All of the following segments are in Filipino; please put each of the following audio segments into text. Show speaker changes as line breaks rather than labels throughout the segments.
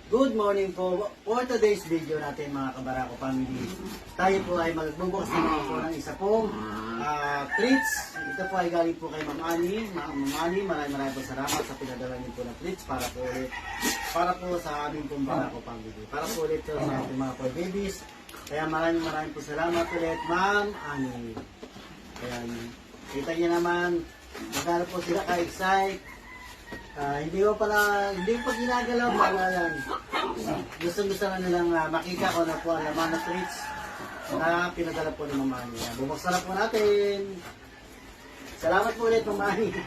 Good morning po. For today's video natin mga Kabarako family, tayo po ay magbubukas naman po ng isa pong treats. Ito po ay galing po kay Ma'am Annie. Ma'am Annie, maraming po salamat sa pinadala niyo po ng treats para po sa aming pong Barako family. Para po ulit sa ating mga poor babies. Kaya maraming po salamat ulit Ma'am Annie. Ayan. Kita niyo naman, magkano po sila ka-excite. Hindi ko pa ginagalaw para yan. Gusto na nilang makita ko na po ang laman na treats na pinadala po ni Ma'am Annie. Bubuksan na po natin. Salamat po ulit Ma'am Annie.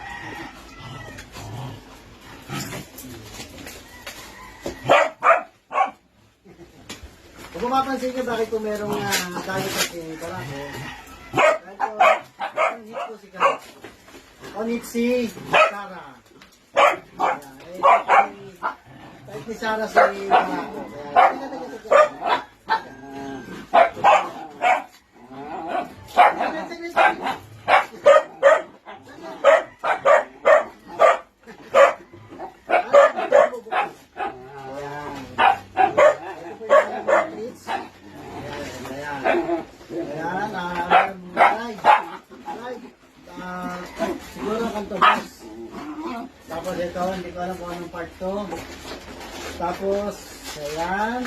Kung mapapansin nyo bakit po merong tayo sa Barako, dahil po, ang hit po si Kara. Onit si Kara. Kahit ni Sarah si Barako. Siguro ang kanto tapos ito, hindi ko alam kung anong part to. Tapos, ayan.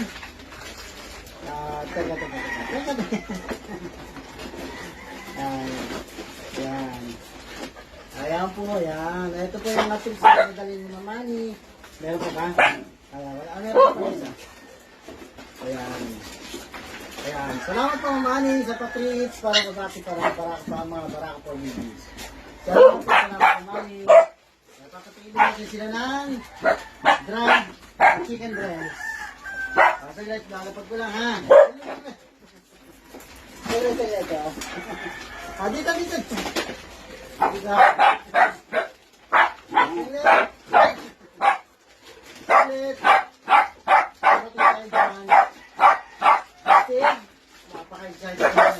Teka. Ayan. Ayan po, ayan. Ito po yung matrix na nadalhin ni Ma'am Annie. Meron po ka? Ayan, meron po isa. Ayan. Ayan. Salamat po Ma'am Annie sa patrits para po sa ating para mga Barako for babies. Salamat Ma'am Annie. Papatili natin sila ng dried chicken breast. Saglit, lalapag ko lang ha. Saglit. Dito. Dito. Saglit. Papatili tayo dyan. Astig. Napaka-excited ko na.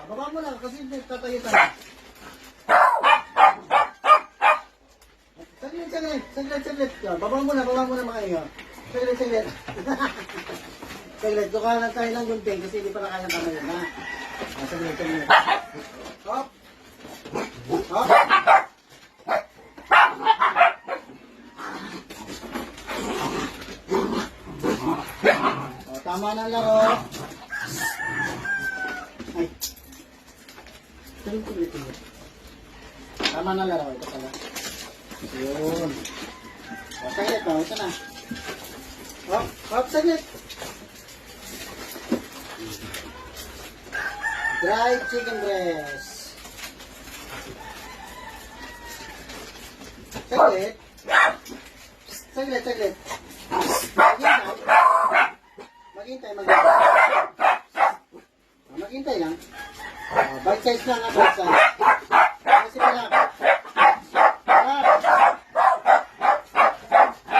Baba mo lang kasi tatayo tayo. Saglit. Baba mo na makainga. Saglit. Saglit, duka lang tayo ng gunting kasi hindi pa na kaya tama yun ha. Saglit. Hop. Tama na laro. Ay. Tuloy. Tama na laro. Ito pala. Yun. Saglit. Ito na. Hop. Saglit. Dried chicken breast. Saglit. Maghintay. Maghintay lang. Bite size lang ang bite size. Kasi pala.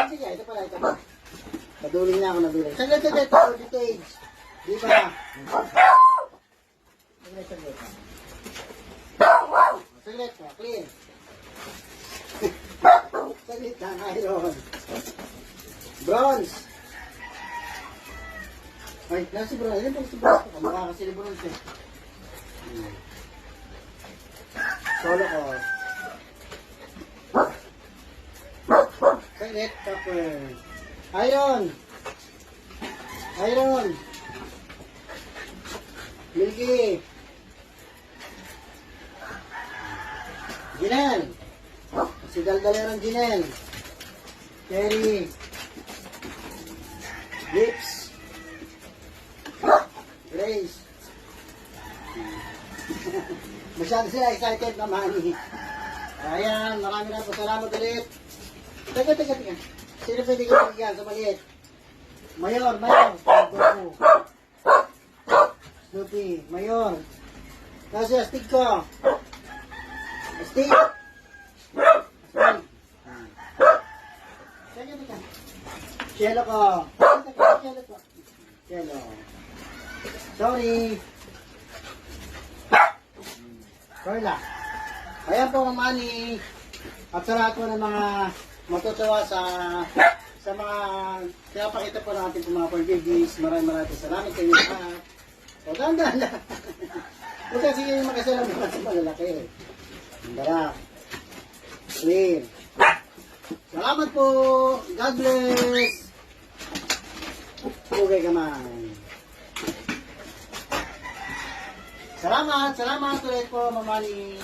Sige, ito pala. Naduling na ako. Saglit. Dito age. Di ba? Saglit. Clean. Saglit lang. Iron. Bronze. Ay, nasi bro. Ayun po si bro. Makakasili bronze eh. Solo ko. Saglit. Copper. Iron. Milky. Ginel. Si Daldalerang Ginel. Cherry. Lips. Grace. Masyado sila excited naman. Ayan, marami na po salamat ulit. Teka. Sino pwede ko magigyan sa maliit? Mayor. Snoopy, Mayor. Kasi astig ko. Astig. Cielo ko. Yellow. Sorry. Carla. Ayan po, Ma'am Annie. At sa lahat po ng mga matutuwa sa mga pinapakita po natin po mga pag-babies. Maraming salamat sa inyo lahat. O, dahan-dahan lang. Huwag kasi yung makasalamat sa malalaki. Darap. Clear. Salamat po. God bless. Okay ka man. Salamat ulit po, Ma'am Annie.